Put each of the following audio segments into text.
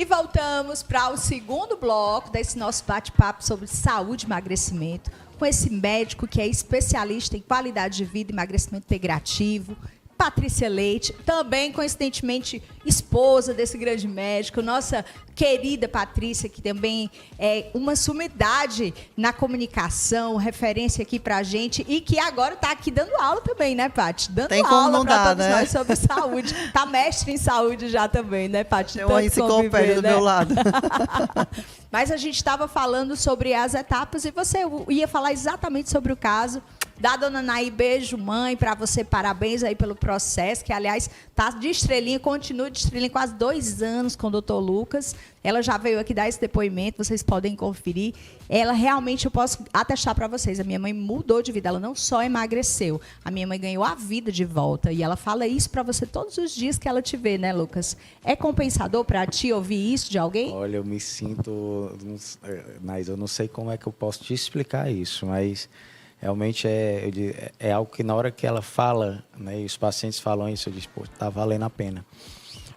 E voltamos para o segundo bloco desse nosso bate-papo sobre saúde e emagrecimento, com esse médico que é especialista em qualidade de vida e emagrecimento integrativo, Patrícia Leite, também, coincidentemente, esposa desse grande médico, nossa querida Patrícia, que também é uma sumidade na comunicação, referência aqui pra gente, e que agora está aqui dando aula também, né, Paty? Dando Tem como aula não para dar, todos né? nós sobre saúde. Tá mestre em saúde já também, né, Paty? Tem uma enciclopédia do meu lado. Mas a gente estava falando sobre as etapas e você ia falar exatamente sobre o caso da dona Naí. Beijo, mãe, para você, parabéns aí pelo processo, que, aliás, tá de estrelinha, continua de estrelinha quase 2 anos com o doutor Lucas. Ela já veio aqui dar esse depoimento, vocês podem conferir. Ela realmente, eu posso atestar para vocês, a minha mãe mudou de vida, ela não só emagreceu, a minha mãe ganhou a vida de volta. E ela fala isso para você todos os dias que ela te vê, né, Lucas? É compensador para ti ouvir isso de alguém? Olha, eu me sinto... Mas eu não sei como é que eu posso te explicar isso, mas... Realmente é algo que na hora que ela fala, né, e os pacientes falam isso, eu digo, pô, tá valendo a pena.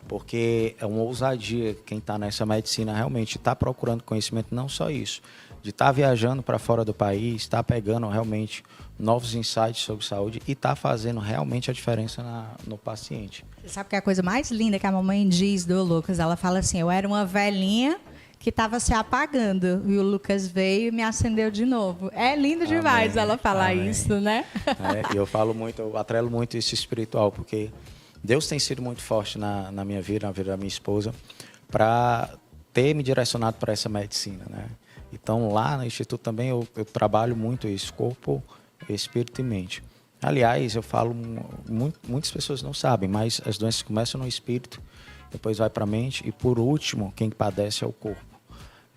Porque é uma ousadia quem está nessa medicina realmente está procurando conhecimento, não só isso, de estar viajando para fora do país, estar pegando realmente novos insights sobre saúde e estar fazendo realmente a diferença no paciente. Você sabe que é a coisa mais linda que a mamãe diz do Lucas, ela fala assim, eu era uma velhinha que estava se apagando e o Lucas veio e me acendeu de novo. É lindo demais. Amém. Ela falar Amém. Isso, né? Eu falo muito, eu atrelo muito isso espiritual, porque Deus tem sido muito forte na minha vida, na vida da minha esposa, para ter me direcionado para essa medicina, né? Então, lá no Instituto também eu trabalho muito isso, corpo, espírito e mente. Aliás, eu falo, muitas pessoas não sabem, mas as doenças começam no espírito, depois vai para a mente e, por último, quem padece é o corpo.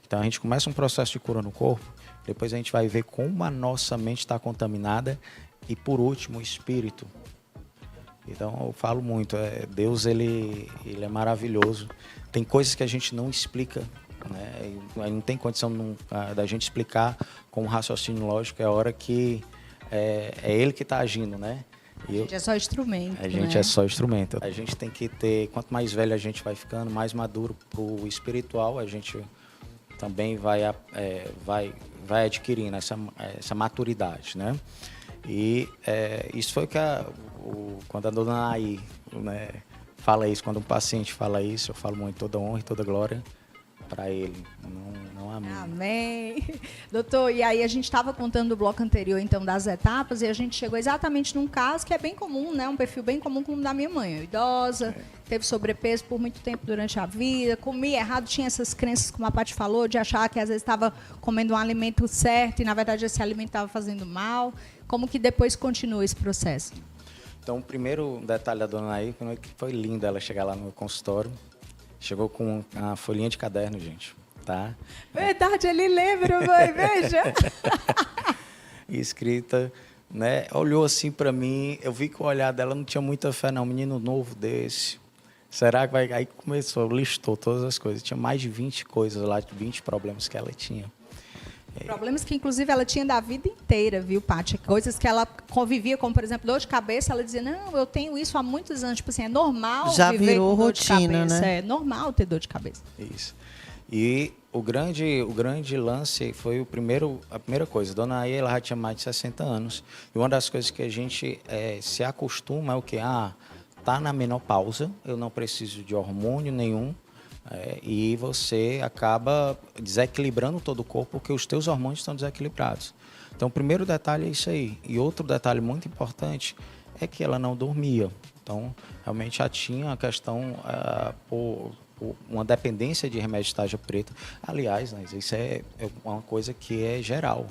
Então, a gente começa um processo de cura no corpo, depois a gente vai ver como a nossa mente está contaminada e, por último, o espírito. Então, eu falo muito, Deus ele é maravilhoso. Tem coisas que a gente não explica, né? Não tem condição da gente explicar com um raciocínio lógico, é a hora que é Ele que está agindo, né? A gente é só instrumento. A gente é só instrumento. A gente tem que ter, quanto mais velho a gente vai ficando, mais maduro para o espiritual, a gente também vai adquirindo essa maturidade, né? E isso foi o que quando a dona Naí, né, fala isso, quando um paciente fala isso, eu falo muito, toda honra e toda glória para ele, não a mim. Amém. Doutor, e aí a gente estava contando do bloco anterior, então, das etapas, e a gente chegou exatamente num caso que é bem comum, né? Um perfil bem comum como o da minha mãe, idosa, teve sobrepeso por muito tempo durante a vida, comia errado, tinha essas crenças, como a Paty falou, de achar que às vezes estava comendo um alimento certo e, na verdade, esse alimento estava fazendo mal. Como que depois continua esse processo? Então, o primeiro detalhe da dona Naí foi lindo ela chegar lá no consultório. Chegou com uma folhinha de caderno, gente, tá? Verdade, ele lembra, mãe, veja. Escrita, né? Olhou assim para mim, eu vi que o olhar dela não tinha muita fé, não. Um menino novo desse, será que vai... Aí começou, listou todas as coisas. Tinha mais de 20 coisas lá, 20 problemas que ela tinha. Problemas que, inclusive, ela tinha da vida inteira, viu, Paty? Coisas que ela convivia, como, por exemplo, dor de cabeça. Ela dizia, não, eu tenho isso há muitos anos. Tipo assim, é normal já viver virou com dor rotina, de cabeça. né? É normal ter dor de cabeça. Isso. E o grande lance foi a primeira coisa. Dona Naí, ela já tinha mais de 60 anos. E uma das coisas que a gente se acostuma é o quê? Tá na menopausa, eu não preciso de hormônio nenhum. E você acaba desequilibrando todo o corpo porque os teus hormônios estão desequilibrados. Então, o primeiro detalhe é isso aí. E outro detalhe muito importante é que ela não dormia. Então, realmente já tinha a questão por uma dependência de remédio de tarja preta. Aliás, né, isso é uma coisa que é geral.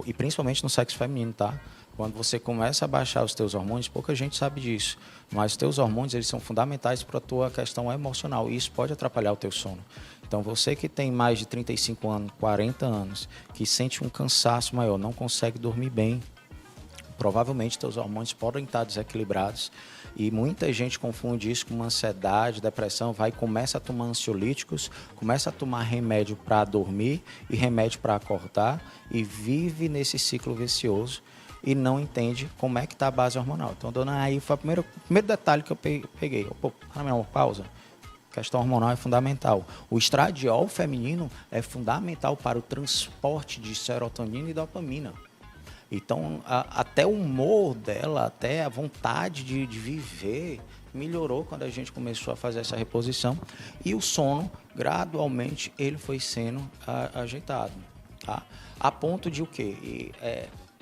E principalmente no sexo feminino, tá? Quando você começa a baixar os teus hormônios, pouca gente sabe disso, mas os teus hormônios eles são fundamentais para a tua questão emocional e isso pode atrapalhar o teu sono. Então, você que tem mais de 35 anos, 40 anos, que sente um cansaço maior, não consegue dormir bem, provavelmente teus hormônios podem estar desequilibrados e muita gente confunde isso com uma ansiedade, depressão, começa a tomar ansiolíticos, começa a tomar remédio para dormir e remédio para acordar e vive nesse ciclo vicioso e não entende como é que está a base hormonal. Então, dona Naí foi o primeiro detalhe que eu peguei. Pô, tá na menopausa? questão hormonal é fundamental. O estradiol feminino é fundamental para o transporte de serotonina e dopamina. Então, até o humor dela, até a vontade de viver, melhorou quando a gente começou a fazer essa reposição. E o sono, gradualmente, ele foi sendo ajeitado. Tá? A ponto de o quê?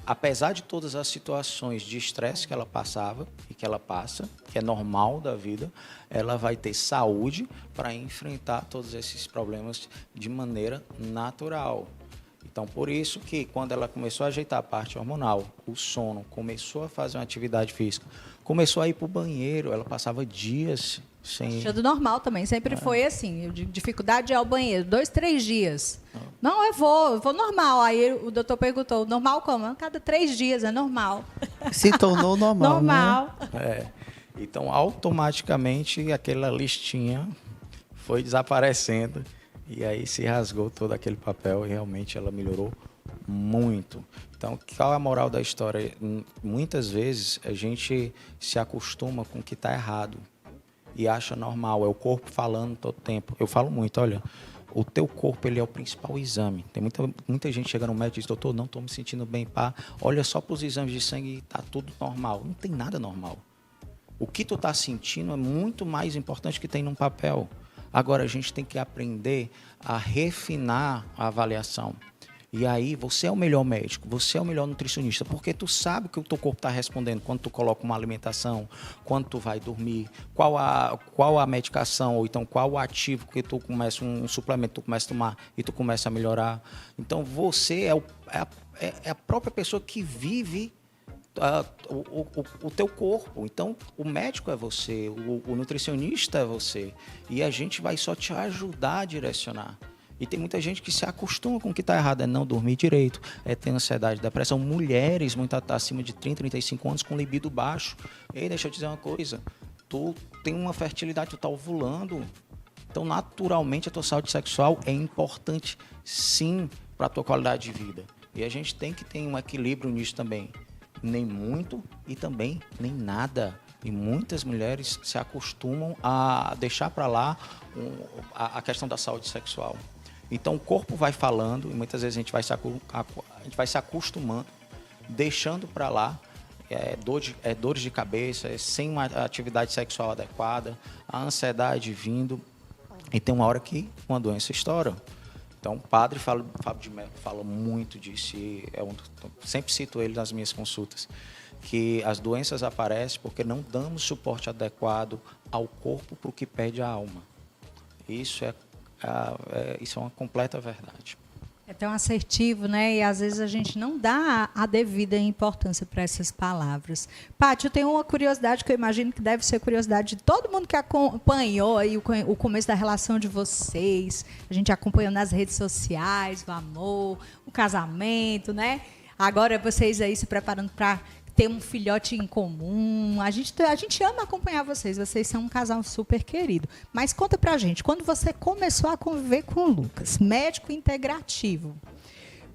Apesar de todas as situações de estresse que ela passava e que ela passa, que é normal da vida, ela vai ter saúde para enfrentar todos esses problemas de maneira natural. Então, por isso que quando ela começou a ajeitar a parte hormonal, o sono, começou a fazer uma atividade física, começou a ir para o banheiro, ela passava dias sem... Achando normal também, sempre foi assim, dificuldade de ir ao banheiro, 2, 3 dias. Não, eu vou normal. Aí o doutor perguntou, normal como? Cada 3 dias, é normal. Se tornou normal. Normal. Né? Então, automaticamente, aquela listinha foi desaparecendo. E aí se rasgou todo aquele papel e realmente ela melhorou muito. Então, qual é a moral da história? Muitas vezes a gente se acostuma com o que está errado e acha normal. É o corpo falando todo tempo. Eu falo muito, olha, o teu corpo ele é o principal exame. Tem muita gente chega no médico e diz, doutor, não estou me sentindo bem, pá. Olha só para os exames de sangue e está tudo normal. Não tem nada normal. O que tu está sentindo é muito mais importante que tem num papel. Agora, a gente tem que aprender a refinar a avaliação. E aí, você é o melhor médico, você é o melhor nutricionista, porque tu sabe o que o teu corpo está respondendo quando tu coloca uma alimentação, quando tu vai dormir, qual a medicação, ou então qual o ativo que tu começa, um suplemento que tu começa a tomar e tu começa a melhorar. Então, você é a própria pessoa que vive o teu corpo. Então, o médico é você, o nutricionista é você. E a gente vai só te ajudar a direcionar. E tem muita gente que se acostuma com o que está errado, é não dormir direito, é ter ansiedade, depressão. Mulheres muito acima de 30, 35 anos com libido baixo. Ei, deixa eu te dizer uma coisa, tu tem uma fertilidade, tu está ovulando. Então, naturalmente, a tua saúde sexual é importante, sim, para a tua qualidade de vida. E a gente tem que ter um equilíbrio nisso também. Nem muito e também nem nada. E muitas mulheres se acostumam a deixar para lá a questão da saúde sexual. Então o corpo vai falando e muitas vezes a gente vai se acostumando, deixando para lá dores de cabeça, sem uma atividade sexual adequada, a ansiedade vindo. E tem uma hora que uma doença estoura. Então, o padre Fábio de Mello fala muito disso, e sempre cito ele nas minhas consultas, que as doenças aparecem porque não damos suporte adequado ao corpo para o que pede a alma. Isso é uma completa verdade. É tão assertivo, né? E às vezes a gente não dá a devida importância para essas palavras. Paty, eu tenho uma curiosidade que eu imagino que deve ser curiosidade de todo mundo que acompanhou aí o começo da relação de vocês. A gente acompanhou nas redes sociais, o amor, o casamento, né? Agora vocês aí se preparando para ter um filhote em comum. A gente ama acompanhar vocês. Vocês são um casal super querido. Mas conta pra gente, quando você começou a conviver com o Lucas, médico integrativo,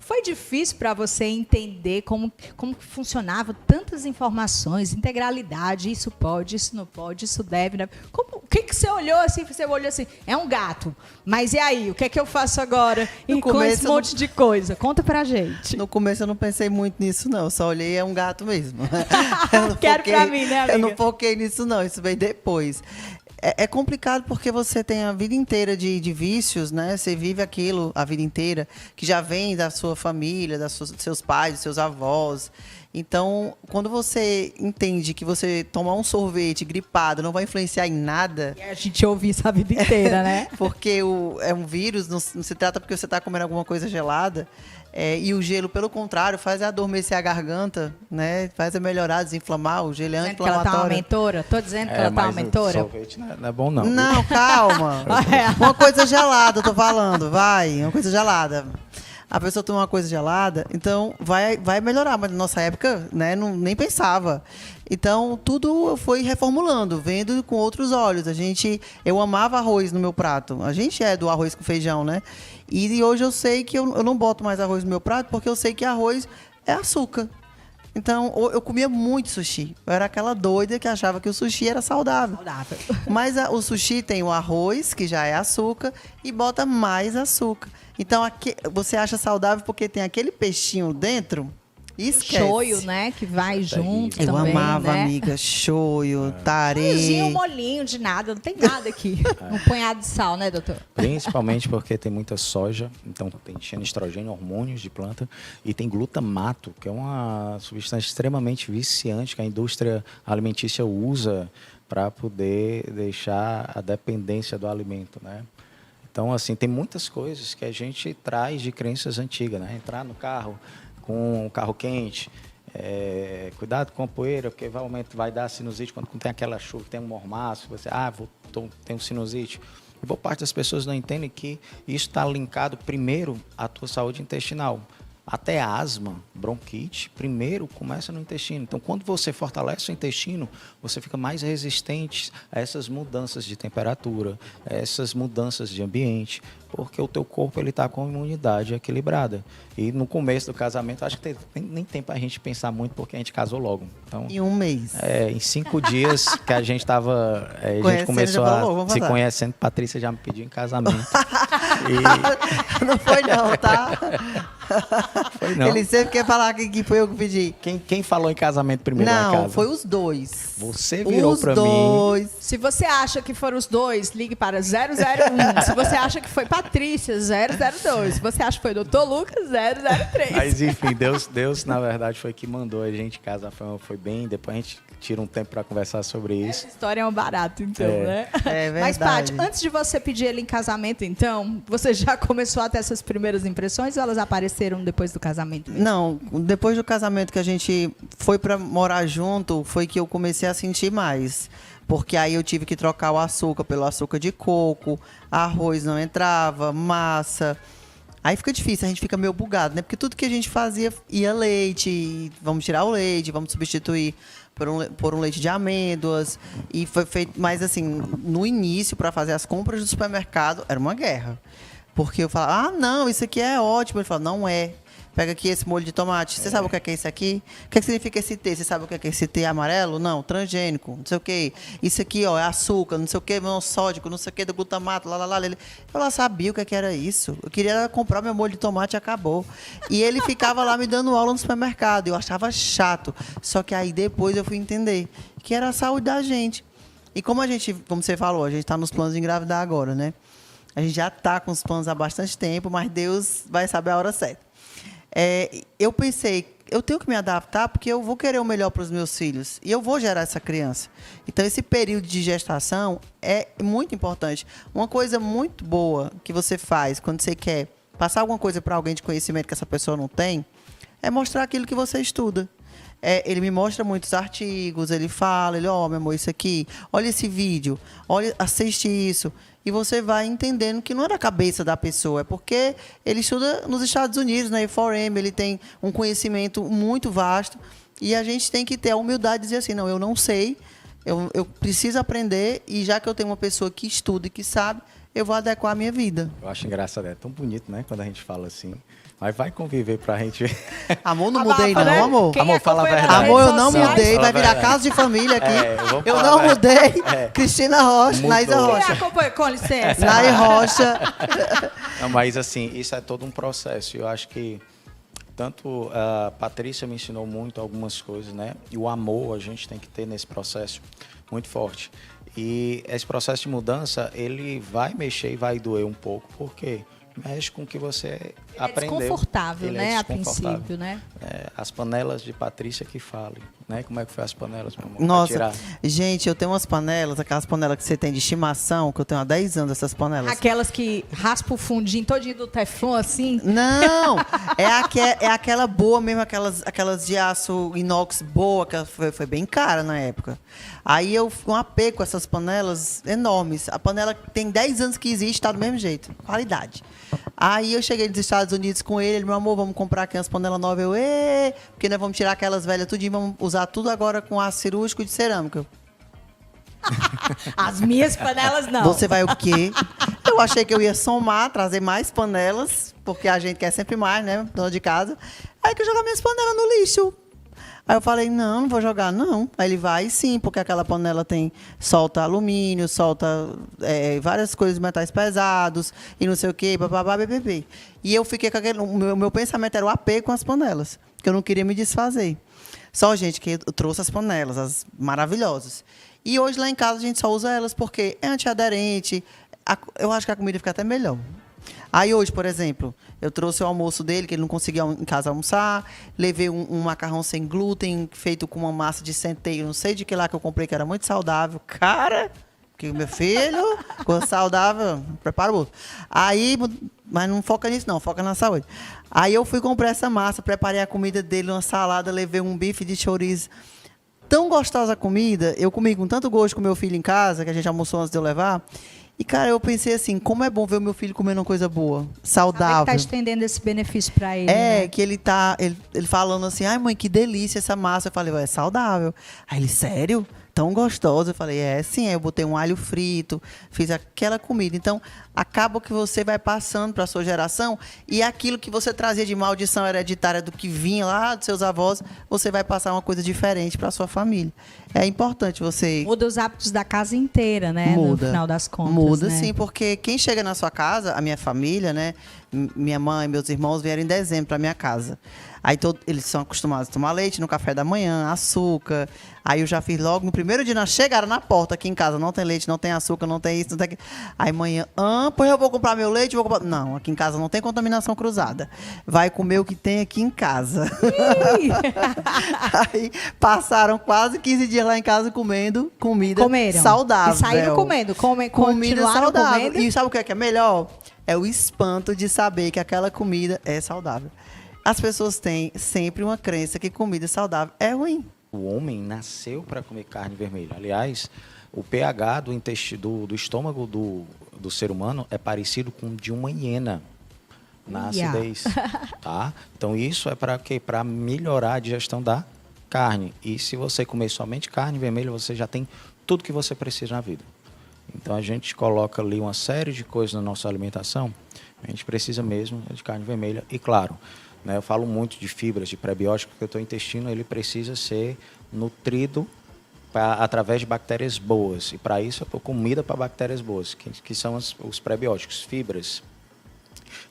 foi difícil para você entender como que funcionava tantas informações, integralidade, isso pode, isso não pode, isso deve, né? O que você olhou assim? Você olhou assim, é um gato, mas e aí? O que é que eu faço agora? E com esse monte de coisa. Conta pra gente. No começo eu não pensei muito nisso, não. Só olhei, é um gato mesmo. Quero pra mim, né, amiga? Eu não foquei nisso, não. Isso veio depois. É complicado porque você tem a vida inteira de vícios, né? Você vive aquilo a vida inteira, que já vem da sua família, dos seus pais, dos seus avós. Então, quando você entende que você tomar um sorvete gripado não vai influenciar em nada... E a gente ouve isso a vida inteira, né? Porque é um vírus, não se trata porque você está comendo alguma coisa gelada. E o gelo, pelo contrário, faz adormecer a garganta, né? Faz melhorar, desinflamar. O gelo é anti-inflamatório. Ela tá uma mentora? Tô dizendo que ela tá uma mentora? Sorvete não é bom, não. Não, calma. Uma coisa gelada, eu tô falando. Vai, uma coisa gelada. A pessoa toma uma coisa gelada, então vai melhorar. Mas na nossa época, né, nem pensava. Então, tudo foi reformulando, vendo com outros olhos. Eu amava arroz no meu prato. A gente é do arroz com feijão, né? E hoje eu sei que eu não boto mais arroz no meu prato, porque eu sei que arroz é açúcar. Então, eu comia muito sushi. Eu era aquela doida que achava que o sushi era saudável. Saudável. Mas o sushi tem o arroz, que já é açúcar, e bota mais açúcar. Então, você acha saudável porque tem aquele peixinho dentro? Esquece. Shoyu, né? Que vai junto Eu também, amava, né? amiga, shoyu, Um tarê. molinho de nada, não tem nada aqui. Um punhado de sal, né, doutor? Principalmente porque tem muita soja, então tem estrogênio, hormônios de planta, e tem glutamato, que é uma substância extremamente viciante que a indústria alimentícia usa para poder deixar a dependência do alimento, né? Então, assim, tem muitas coisas que a gente traz de crenças antigas, né? Entrar no carro com o carro quente, cuidado com a poeira, porque vai dar sinusite quando tem aquela chuva, tem um mormaço, você, tem um sinusite. E boa parte das pessoas não entendem que isso está linkado primeiro à tua saúde intestinal. Até asma, bronquite, primeiro começa no intestino. Então, quando você fortalece o intestino, você fica mais resistente a essas mudanças de temperatura, a essas mudanças de ambiente, porque o teu corpo está com a imunidade equilibrada. E no começo do casamento, acho que nem tem para a gente pensar muito, porque a gente casou logo. Então, Em um mês. em 5 dias que a gente estava, a gente começou se conhecendo, Patrícia já me pediu em casamento. Não foi não, tá? Foi não. Ele sempre quer falar que foi eu que pedi. Quem falou em casamento primeiro na casa? Não, foi os dois. Você virou para mim. Os dois. Se você acha que foram os dois, ligue para 001. Se você acha que foi Patrícia, 002. Se você acha que foi Dr. Lucas, 003. Mas enfim, Deus na verdade foi que mandou a gente casar, foi bem, depois a gente tira um tempo para conversar sobre isso. Essa história é um barato, então, né? É verdade. Mas, Paty, antes de você pedir ele em casamento, então, você já começou a ter essas primeiras impressões ou elas apareceram depois do casamento mesmo? Não, depois do casamento que a gente foi para morar junto, foi que eu comecei a sentir mais. Porque aí eu tive que trocar o açúcar pelo açúcar de coco, arroz não entrava, massa. Aí fica difícil, a gente fica meio bugado, né? Porque tudo que a gente fazia ia leite, vamos tirar o leite, vamos substituir por um leite de amêndoas. E foi feito, mas assim, no início, para fazer as compras do supermercado, era uma guerra. Porque eu falava, não, isso aqui é ótimo. Ele falava, não é. Pega aqui esse molho de tomate. Você sabe o que é isso aqui? O que significa esse T? Você sabe o que é esse T amarelo? Não, transgênico, não sei o quê. Isso aqui, ó, é açúcar, não sei o quê, monossódico, não sei o quê, do glutamato, lá. Eu lá sabia o que era isso. Eu queria comprar meu molho de tomate e acabou. E ele ficava lá me dando aula no supermercado. Eu achava chato. Só que aí depois eu fui entender que era a saúde da gente. E como você falou, a gente está nos planos de engravidar agora, né? A gente já está com os planos há bastante tempo, mas Deus vai saber a hora certa. Eu pensei, eu tenho que me adaptar porque eu vou querer o melhor para os meus filhos e eu vou gerar essa criança. Então, esse período de gestação é muito importante. Uma coisa muito boa que você faz quando você quer passar alguma coisa para alguém de conhecimento que essa pessoa não tem, é mostrar aquilo que você estuda. Ele me mostra muitos artigos, ele fala, meu amor, isso aqui, olha esse vídeo, olha, assiste isso. E você vai entendendo que não é da cabeça da pessoa, é porque ele estuda nos Estados Unidos, na E4M, ele tem um conhecimento muito vasto e a gente tem que ter a humildade de dizer assim, não, eu não sei, eu preciso aprender e já que eu tenho uma pessoa que estuda e que sabe, eu vou adequar a minha vida. Eu acho engraçado, é tão bonito, né, quando a gente fala assim. Mas vai conviver pra gente ver. Amor, não mudei não, amor. Amor, fala a verdade. Amor, eu não mudei, vai virar casa de família aqui. Eu não mudei. Cristina Rocha, Naísa Rocha. Com licença. Naí Rocha. Não, mas assim, isso é todo um processo. Eu acho que tanto a Patrícia me ensinou muito algumas coisas, né? E o amor a gente tem que ter nesse processo muito forte. E esse processo de mudança, ele vai mexer e vai doer um pouco, porque mexe com o que você aprendeu. Desconfortável, né? A princípio, né? As panelas de Patrícia que falem, né? Como é que foi as panelas, meu amor? Nossa, gente, eu tenho umas panelas, aquelas panelas que você tem de estimação, que eu tenho há 10 anos, essas panelas. Aquelas que raspa o fundinho todinho do teflon, assim? Não, é aquela boa mesmo, aquelas de aço inox boa, que foi bem cara na época. Aí eu fiz um apego com essas panelas enormes. A panela tem 10 anos que existe, está do mesmo jeito, qualidade. Aí eu cheguei nos Estados Unidos com ele, meu amor, vamos comprar aqui umas panelas novas. Porque nós vamos tirar aquelas velhas tudinho, vamos usar tudo agora com aço cirúrgico de cerâmica. As minhas panelas não. Você vai o quê? Eu achei que eu ia somar, trazer mais panelas, porque a gente quer sempre mais, né? Dona de casa. Aí que eu jogar minhas panelas no lixo. Aí eu falei, não vou jogar, não. Aí ele vai sim, porque aquela panela solta alumínio, solta várias coisas, metais pesados e não sei o quê, bababá, bebê. E eu fiquei com aquele... O meu pensamento era o apego com as panelas, que eu não queria me desfazer. Só, gente, que eu trouxe as panelas, as maravilhosas. E hoje lá em casa a gente só usa elas porque é antiaderente. Eu acho que a comida fica até melhor. Aí hoje, por exemplo, eu trouxe o almoço dele, que ele não conseguia em casa almoçar. Levei um macarrão sem glúten, feito com uma massa de centeio, não sei de que lá que eu comprei, que era muito saudável. Cara, que meu filho, ficou saudável, prepara o outro. Aí, mas não foca nisso não, foca na saúde. Aí eu fui comprar essa massa, preparei a comida dele, uma salada, levei um bife de chouriço. Tão gostosa a comida, eu comi com tanto gosto com meu filho em casa, que a gente almoçou antes de eu levar. E, cara, eu pensei assim, como é bom ver o meu filho comendo uma coisa boa, saudável. Sabe que tá estendendo esse benefício para ele, né? Que ele falando assim, ai, mãe, que delícia essa massa. Eu falei, é saudável. Aí ele, sério? Tão gostosa. Eu falei, sim. Aí eu botei um alho frito, fiz aquela comida. Então, acaba que você vai passando para a sua geração e aquilo que você trazia de maldição hereditária do que vinha lá dos seus avós, você vai passar uma coisa diferente para a sua família. É importante você... Muda os hábitos da casa inteira, né? Muda. No final das contas. Muda, né? sim, porque quem chega na sua casa, a minha família, né? Minha mãe, meus irmãos vieram em dezembro para minha casa. Aí eles são acostumados a tomar leite no café da manhã, açúcar. Aí eu já fiz logo no primeiro dia, chegaram na porta aqui em casa, não tem leite, não tem açúcar, não tem isso, não tem aquilo. Aí manhã, pois eu vou comprar meu leite, vou comprar... Não, aqui em casa não tem contaminação cruzada. Vai comer o que tem aqui em casa. Aí passaram quase 15 dias lá em casa comendo comida saudável. E saíram comendo, comida saudável. Comendo. E sabe o que é melhor? É o espanto de saber que aquela comida é saudável. As pessoas têm sempre uma crença que comida saudável é ruim. O homem nasceu para comer carne vermelha. Aliás, o pH do intestino, do estômago do ser humano é parecido com o de uma hiena na acidez. Tá? Então, isso é para quê? Para melhorar a digestão da carne. E se você comer somente carne vermelha, você já tem tudo que você precisa na vida. Então, a gente coloca ali uma série de coisas na nossa alimentação. A gente precisa mesmo de carne vermelha. E, claro, né, eu falo muito de fibras, de prebióticos, porque o teu intestino ele precisa ser nutrido através de bactérias boas. E, para isso, eu dou comida para bactérias boas, que são os prebióticos, fibras.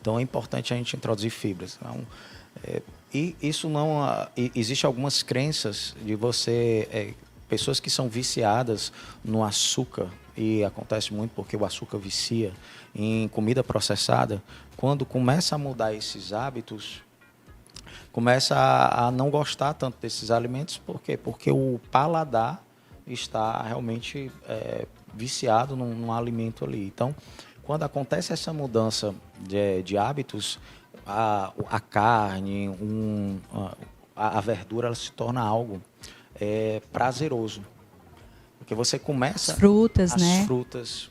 Então, é importante a gente introduzir fibras. Então, e isso não... Existem algumas crenças de você... pessoas que são viciadas no açúcar, e acontece muito porque o açúcar vicia em comida processada, quando começa a mudar esses hábitos, começa a não gostar tanto desses alimentos. Por quê? Porque o paladar está realmente viciado num alimento ali. Então, quando acontece essa mudança de hábitos, a carne, a verdura, ela se torna algo prazeroso. Porque você começa... As frutas, né? As frutas,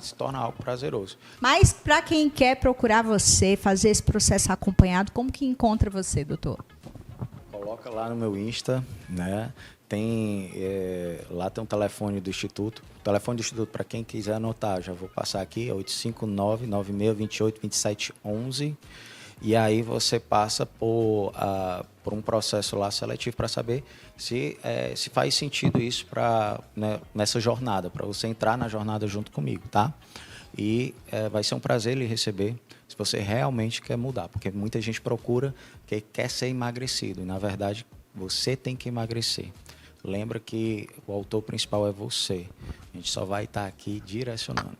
se torna algo prazeroso. Mas para quem quer procurar você, fazer esse processo acompanhado, como que encontra você, doutor? Coloca lá no meu Insta, né? Lá tem um telefone do Instituto. O telefone do Instituto, para quem quiser anotar, já vou passar aqui, é 859-9628-2711. E aí você passa por um processo lá seletivo para saber se faz sentido isso nessa jornada, para você entrar na jornada junto comigo, tá? E vai ser um prazer lhe receber se você realmente quer mudar, porque muita gente procura que quer ser emagrecido, e na verdade você tem que emagrecer. Lembra que o autor principal é você. A gente só vai estar aqui direcionando.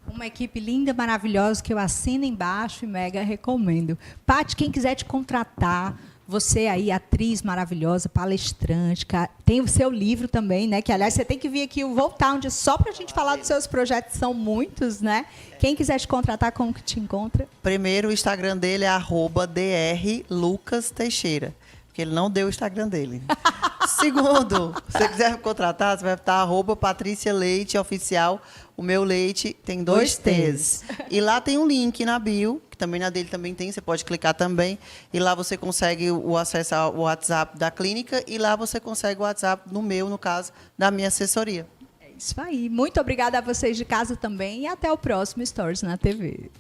Uma equipe linda, maravilhosa, que eu assino embaixo e mega recomendo. Paty, quem quiser te contratar, você aí, atriz maravilhosa, palestrante, tem o seu livro também, né? Que, aliás, você tem que vir aqui voltar um dia só para a gente falar dos seus projetos, são muitos, né? Quem quiser te contratar, como que te encontra? Primeiro, o Instagram dele é @drlucasteixeira, porque ele não deu o Instagram dele. Segundo, se você quiser me contratar, você vai estar @Patrícia Leite Oficial. O meu leite tem 2 T's. E lá tem um link na bio, que também na dele também tem, você pode clicar também. E lá você consegue o acesso ao WhatsApp da clínica e lá você consegue o WhatsApp no caso, da minha assessoria. É isso aí. Muito obrigada a vocês de casa também e até o próximo Stories na TV.